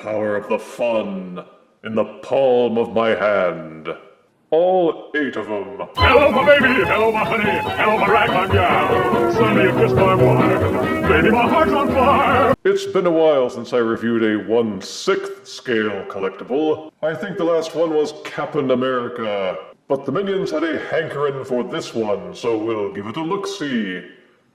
power of the fun in the palm of my hand. All 8 of them. Hello, my baby! Hello, my honey! Hello, my ragtime gal! Sonny, you kissed my wife! Baby, my heart's on fire! It's been a while since I reviewed a 1/6 scale collectible. I think the last one was Captain America. But the Minions had a hankering for this one, so we'll give it a look-see.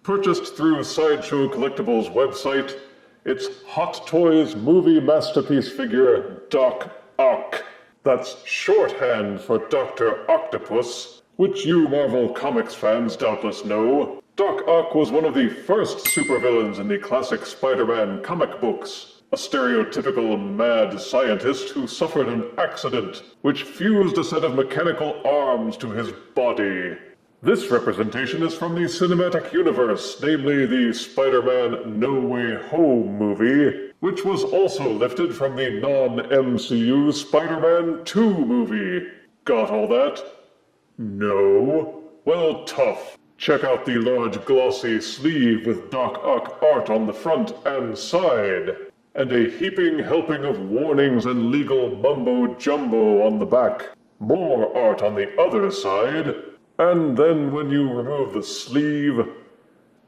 Purchased through Sideshow Collectibles website, it's Hot Toys movie masterpiece figure Doc Ock. That's shorthand for Dr. Octopus, which you Marvel Comics fans doubtless know. Doc Ock was one of the first supervillains in the classic Spider-Man comic books, a stereotypical mad scientist who suffered an accident which fused a set of mechanical arms to his body. This representation is from the cinematic universe, namely the Spider-Man No Way Home movie, which was also lifted from the non-MCU Spider-Man 2 movie. Got all that? No? Well, tough. Check out the large glossy sleeve with Doc Ock art on the front and side, and a heaping helping of warnings and legal mumbo-jumbo on the back. More art on the other side. And then when you remove the sleeve,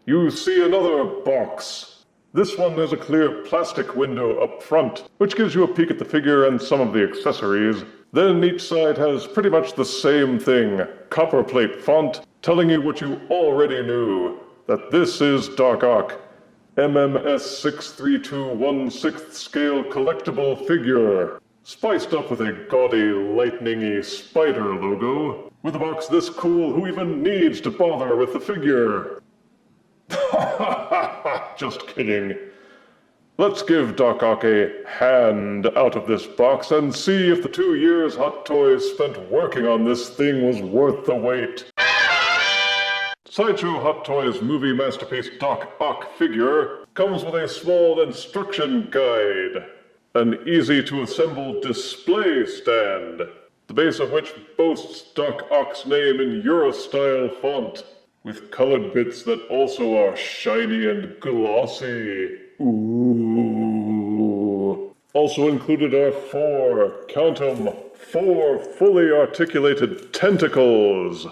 you see another box. This one has a clear plastic window up front, which gives you a peek at the figure and some of the accessories. Then each side has pretty much the same thing, copperplate font, telling you what you already knew, that this is Doc Ock, MMS 632/1/6 scale collectible figure, spiced up with a gaudy lightning-y spider logo. With a box this cool, who even needs to bother with the figure? Just kidding. Let's give Doc Ock a hand out of this box and see if the 2 years Hot Toys spent working on this thing was worth the wait. Sideshow Hot Toys movie masterpiece Doc Ock figure comes with a small instruction guide, an easy-to-assemble display stand, the base of which boasts Doc Ock's name in Euro-style font, with colored bits that also are shiny and glossy. Ooh. Also included are 4, count 'em, 4 fully articulated tentacles,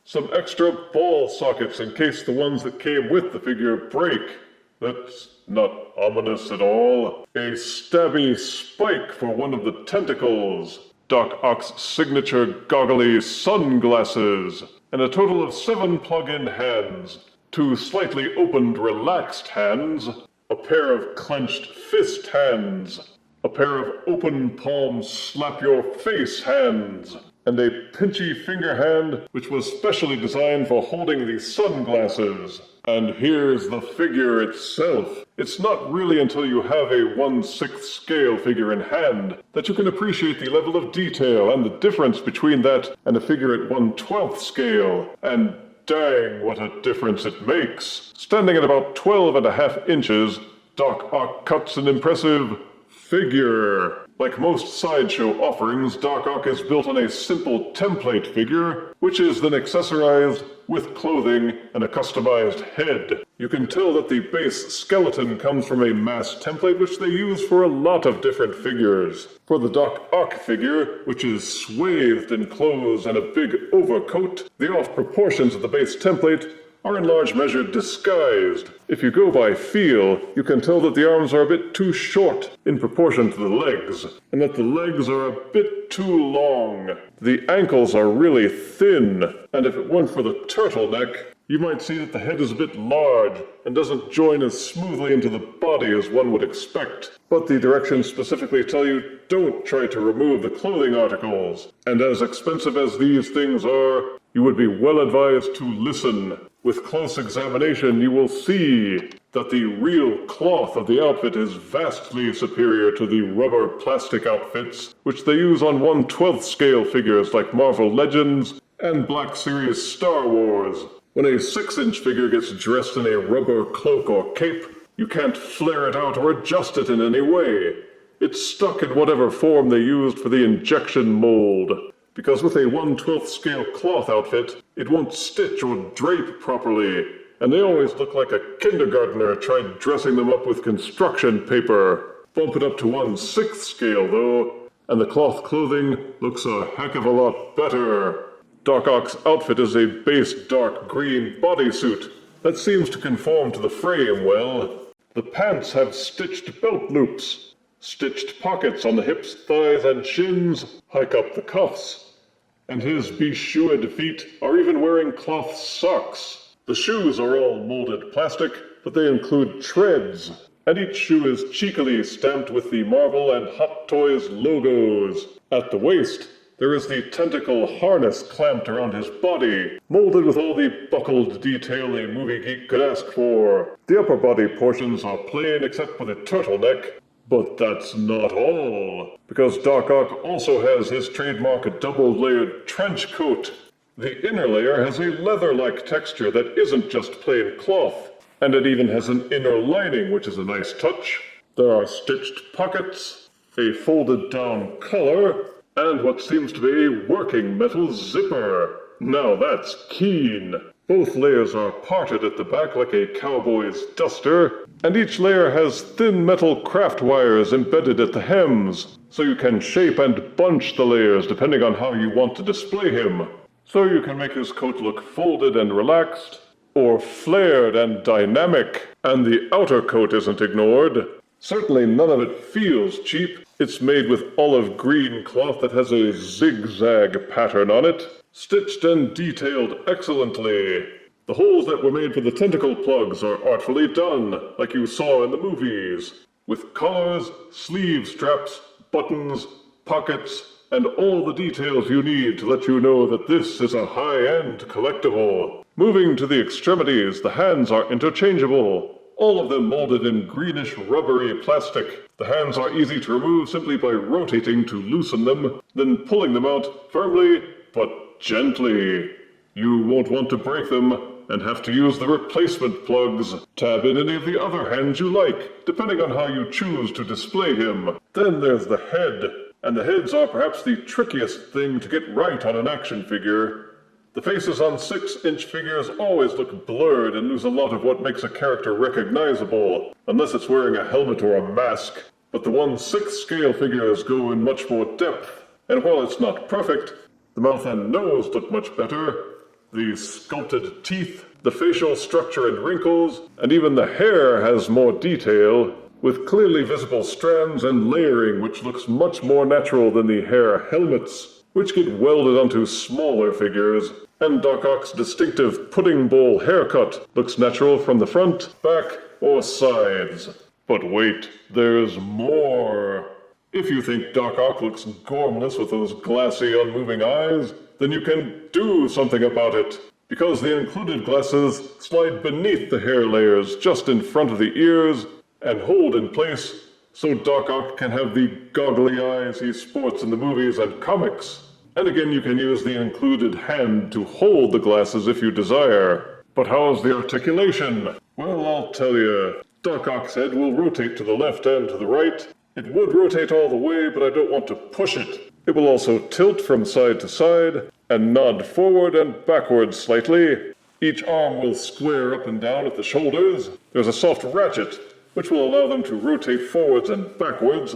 some extra ball sockets in case the ones that came with the figure break. That's not ominous at all. A stabby spike for one of the tentacles, Doc Ock's signature goggly sunglasses, and a total of 7 plug-in hands, 2 slightly opened relaxed hands, a pair of clenched fist hands, a pair of open palm slap-your-face hands, and a pinchy finger hand which was specially designed for holding the sunglasses. And here's the figure itself. It's not really until you have a 1/6 scale figure in hand that you can appreciate the level of detail and the difference between that and a figure at 1/12 scale. And dang, what a difference it makes. Standing at about 12.5 inches, Doc Ock cuts an impressive figure. Like most Sideshow offerings, Doc Ock is built on a simple template figure, which is then accessorized with clothing and a customized head. You can tell that the base skeleton comes from a mass template which they use for a lot of different figures. For the Doc Ock figure, which is swathed in clothes and a big overcoat, the off proportions of the base template are in large measure disguised. If you go by feel, you can tell that the arms are a bit too short in proportion to the legs, and that the legs are a bit too long. The ankles are really thin, and if it weren't for the turtleneck, you might see that the head is a bit large and doesn't join as smoothly into the body as one would expect. But the directions specifically tell you don't try to remove the clothing articles, and as expensive as these things are, you would be well advised to listen. With close examination, you will see that the real cloth of the outfit is vastly superior to the rubber plastic outfits, which they use on 1/12 scale figures like Marvel Legends and Black Series Star Wars. When a 6-inch figure gets dressed in a rubber cloak or cape, you can't flare it out or adjust it in any way. It's stuck in whatever form they used for the injection mold. Because with a 1/12 scale cloth outfit, it won't stitch or drape properly, and they always look like a kindergartner tried dressing them up with construction paper. Bump it up to 1/6 scale, though, and the cloth clothing looks a heck of a lot better. Doc Ock's outfit is a base dark green bodysuit that seems to conform to the frame well. The pants have stitched belt loops. Stitched pockets on the hips, thighs, and shins hike up the cuffs. And his be-shoed feet are even wearing cloth socks. The shoes are all molded plastic, but they include treads, and each shoe is cheekily stamped with the Marvel and Hot Toys logos. At the waist, there is the tentacle harness clamped around his body, molded with all the buckled detail a movie geek could ask for. The upper body portions are plain except for the turtleneck, but that's not all, because Doc Ock also has his trademark double-layered trench coat. The inner layer has a leather-like texture that isn't just plain cloth, and it even has an inner lining, which is a nice touch. There are stitched pockets, a folded-down collar, and what seems to be a working metal zipper. Now that's keen. Both layers are parted at the back like a cowboy's duster, and each layer has thin metal craft wires embedded at the hems, so you can shape and bunch the layers depending on how you want to display him. So you can make his coat look folded and relaxed, or flared and dynamic, and the outer coat isn't ignored. Certainly none of it feels cheap. It's made with olive green cloth that has a zigzag pattern on it, stitched and detailed excellently. The holes that were made for the tentacle plugs are artfully done, like you saw in the movies, with collars, sleeve straps, buttons, pockets, and all the details you need to let you know that this is a high-end collectible. Moving to the extremities, the hands are interchangeable, all of them molded in greenish rubbery plastic. The hands are easy to remove simply by rotating to loosen them, then pulling them out firmly but gently. You won't want to break them and have to use the replacement plugs. Tab in any of the other hands you like, depending on how you choose to display him. Then there's the head, and the heads are perhaps the trickiest thing to get right on an action figure. The faces on 6-inch figures always look blurred and lose a lot of what makes a character recognizable, unless it's wearing a helmet or a mask. But the 1/6 scale figures go in much more depth, and while it's not perfect, the mouth and nose look much better. The sculpted teeth, the facial structure and wrinkles, and even the hair has more detail, with clearly visible strands and layering which looks much more natural than the hair helmets, which get welded onto smaller figures. And Doc Ock's distinctive pudding bowl haircut looks natural from the front, back, or sides. But wait, there's more. If you think Doc Ock looks gormless with those glassy, unmoving eyes, then you can do something about it. Because the included glasses slide beneath the hair layers just in front of the ears and hold in place so Doc Ock can have the goggly eyes he sports in the movies and comics. And again, you can use the included hand to hold the glasses if you desire. But how's the articulation? Well, I'll tell you. Doc Ock's head will rotate to the left and to the right. It would rotate all the way, but I don't want to push it. It will also tilt from side to side and nod forward and backwards slightly. Each arm will square up and down at the shoulders. There's a soft ratchet, which will allow them to rotate forwards and backwards.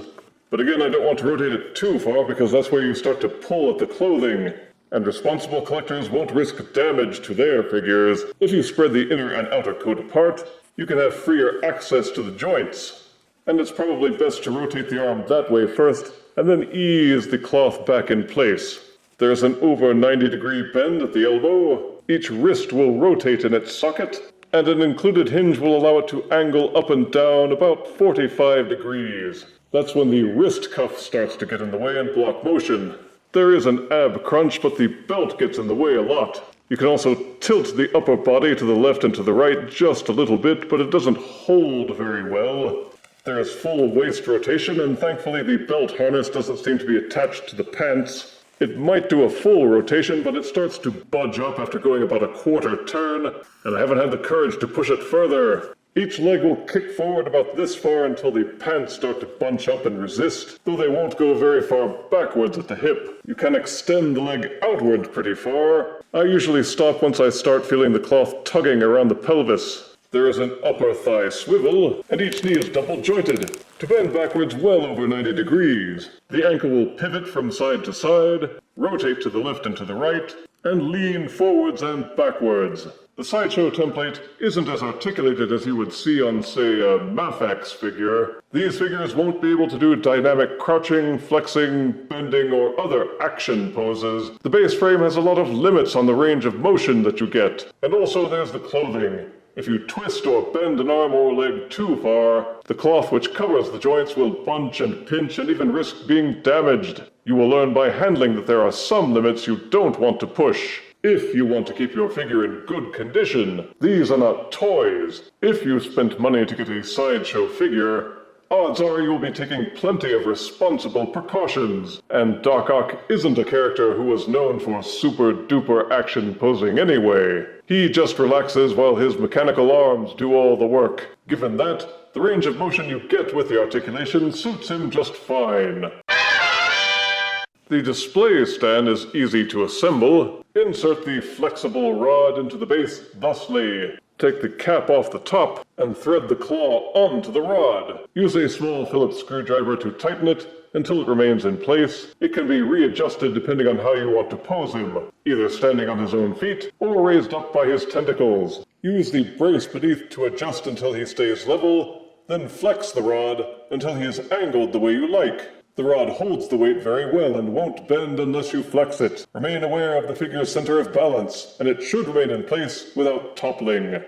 But again, I don't want to rotate it too far because that's where you start to pull at the clothing. And responsible collectors won't risk damage to their figures. If you spread the inner and outer coat apart, you can have freer access to the joints. And it's probably best to rotate the arm that way first, and then ease the cloth back in place. There's an over 90-degree bend at the elbow. Each wrist will rotate in its socket, and an included hinge will allow it to angle up and down about 45 degrees. That's when the wrist cuff starts to get in the way and block motion. There is an ab crunch, but the belt gets in the way a lot. You can also tilt the upper body to the left and to the right just a little bit, but it doesn't hold very well. There's full waist rotation, and thankfully the belt harness doesn't seem to be attached to the pants. It might do a full rotation, but it starts to budge up after going about a quarter turn, and I haven't had the courage to push it further. Each leg will kick forward about this far until the pants start to bunch up and resist, though they won't go very far backwards at the hip. You can extend the leg outward pretty far. I usually stop once I start feeling the cloth tugging around the pelvis. There is an upper thigh swivel, and each knee is double jointed to bend backwards well over 90 degrees. The ankle will pivot from side to side, rotate to the left and to the right, and lean forwards and backwards. The Sideshow template isn't as articulated as you would see on, say, a Mafex figure. These figures won't be able to do dynamic crouching, flexing, bending, or other action poses. The base frame has a lot of limits on the range of motion that you get. And also there's the clothing. If you twist or bend an arm or leg too far, the cloth which covers the joints will bunch and pinch and even risk being damaged. You will learn by handling that there are some limits you don't want to push. If you want to keep your figure in good condition, these are not toys. If you spent money to get a Sideshow figure, odds are you'll be taking plenty of responsible precautions. And Doc Ock isn't a character who was known for super-duper action posing anyway. He just relaxes while his mechanical arms do all the work. Given that, the range of motion you get with the articulation suits him just fine. The display stand is easy to assemble. Insert the flexible rod into the base thusly. Take the cap off the top and thread the claw onto the rod. Use a small Phillips screwdriver to tighten it until it remains in place. It can be readjusted depending on how you want to pose him, either standing on his own feet or raised up by his tentacles. Use the brace beneath to adjust until he stays level, then flex the rod until he is angled the way you like. The rod holds the weight very well and won't bend unless you flex it. Remain aware of the figure's center of balance, and it should remain in place without toppling.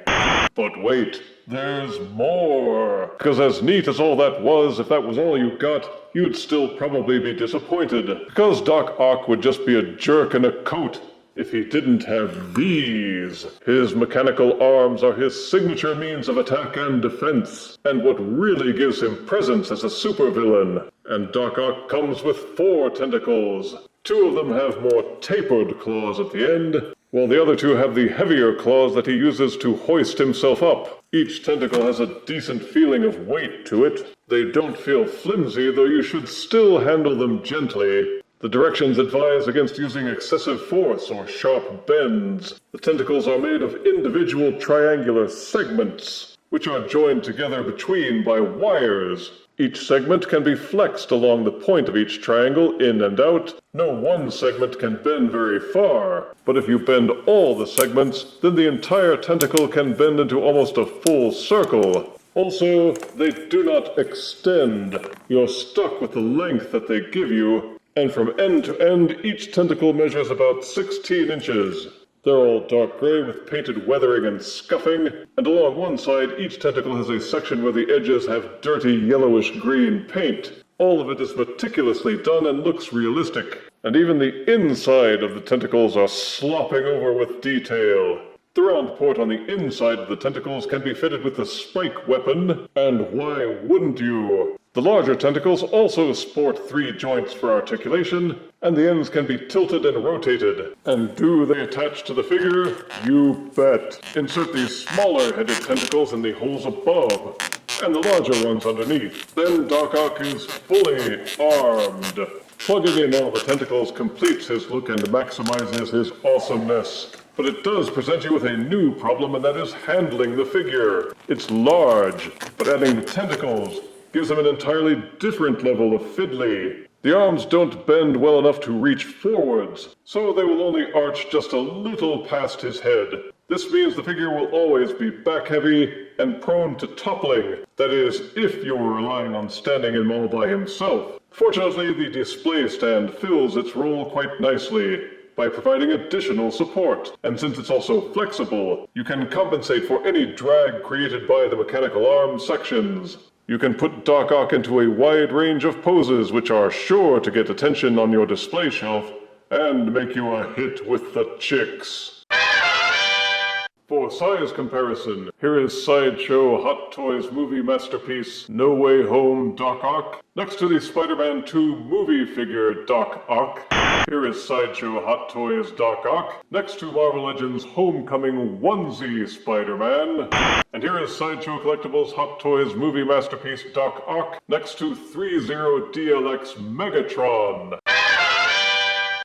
But wait, there's more! Because as neat as all that was, if that was all you got, you'd still probably be disappointed. Because Doc Ock would just be a jerk in a coat if he didn't have these. His mechanical arms are his signature means of attack and defense, and what really gives him presence as a supervillain. And Doc Ock comes with 4 tentacles. 2 of them have more tapered claws at the end, while the other 2 have the heavier claws that he uses to hoist himself up. Each tentacle has a decent feeling of weight to it. They don't feel flimsy, though you should still handle them gently. The directions advise against using excessive force or sharp bends. The tentacles are made of individual triangular segments, which are joined together between by wires. Each segment can be flexed along the point of each triangle in and out. No one segment can bend very far, but if you bend all the segments, then the entire tentacle can bend into almost a full circle. Also, they do not extend. You're stuck with the length that they give you, and from end to end, each tentacle measures about 16 inches. They're all dark gray with painted weathering and scuffing, and along one side, each tentacle has a section where the edges have dirty yellowish-green paint. All of it is meticulously done and looks realistic, and even the inside of the tentacles are slopping over with detail. The round port on the inside of the tentacles can be fitted with the spike weapon, and why wouldn't you? The larger tentacles also sport 3 joints for articulation, and the ends can be tilted and rotated. And do they attach to the figure? You bet. Insert these smaller-headed tentacles in the holes above, and the larger ones underneath. Then Doc Ock is fully armed. Plugging in all the tentacles completes his look and maximizes his awesomeness. But it does present you with a new problem, and that is handling the figure. It's large, but adding the tentacles gives him an entirely different level of fiddly. The arms don't bend well enough to reach forwards, so they will only arch just a little past his head. This means the figure will always be back-heavy and prone to toppling. That is, if you were relying on standing him all by himself. Fortunately, the display stand fills its role quite nicely by providing additional support. And since it's also flexible, you can compensate for any drag created by the mechanical arm sections. You can put Doc Ock into a wide range of poses which are sure to get attention on your display shelf and make you a hit with the chicks. For size comparison, here is Sideshow Hot Toys movie masterpiece No Way Home Doc Ock next to the Spider-Man 2 movie figure Doc Ock. Here is Sideshow Hot Toys Doc Ock next to Marvel Legends Homecoming onesie Spider-Man. And here is Sideshow Collectibles Hot Toys movie masterpiece Doc Ock next to 30DLX Megatron.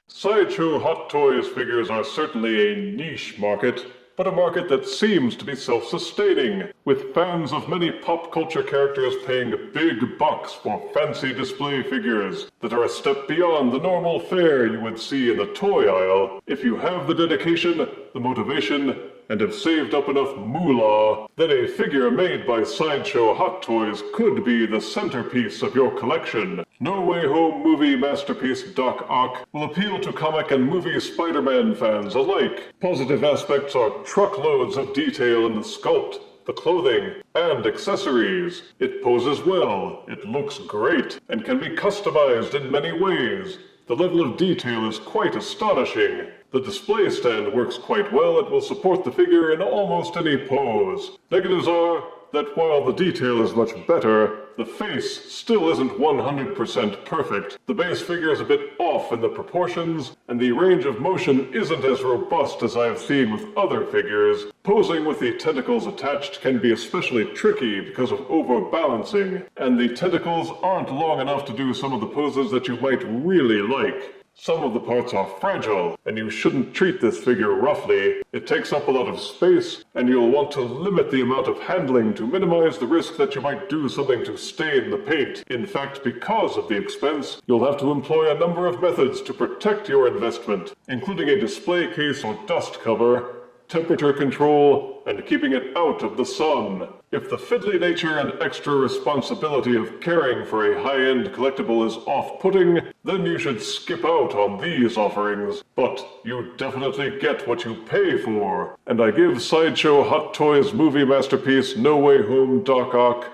Sideshow Hot Toys figures are certainly a niche market, but a market that seems to be self-sustaining, with fans of many pop culture characters paying big bucks for fancy display figures that are a step beyond the normal fare you would see in the toy aisle. If you have the dedication, the motivation, and have saved up enough moolah, then a figure made by Sideshow Hot Toys could be the centerpiece of your collection. No Way Home movie masterpiece Doc Ock will appeal to comic and movie Spider-Man fans alike. Positive aspects are truckloads of detail in the sculpt, the clothing, and accessories. It poses well, it looks great, and can be customized in many ways. The level of detail is quite astonishing. The display stand works quite well and will support the figure in almost any pose. Negatives are that while the detail is much better, the face still isn't 100% perfect. The base figure is a bit off in the proportions, and the range of motion isn't as robust as I have seen with other figures. Posing with the tentacles attached can be especially tricky because of overbalancing, and the tentacles aren't long enough to do some of the poses that you might really like. Some of the parts are fragile, and you shouldn't treat this figure roughly. It takes up a lot of space, and you'll want to limit the amount of handling to minimize the risk that you might do something to stain the paint. In fact, because of the expense, you'll have to employ a number of methods to protect your investment, including a display case or dust cover, temperature control, and keeping it out of the sun. If the fiddly nature and extra responsibility of caring for a high-end collectible is off-putting, then you should skip out on these offerings. But you definitely get what you pay for. And I give Sideshow Hot Toys movie masterpiece No Way Home Doc Ock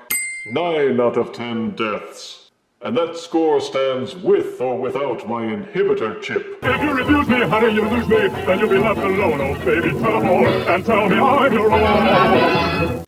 9 out of 10 deaths. And that score stands with or without my inhibitor chip. If you refuse me, honey, you lose me. Then you'll be left alone, oh baby, tell them all. And tell me I'm your own.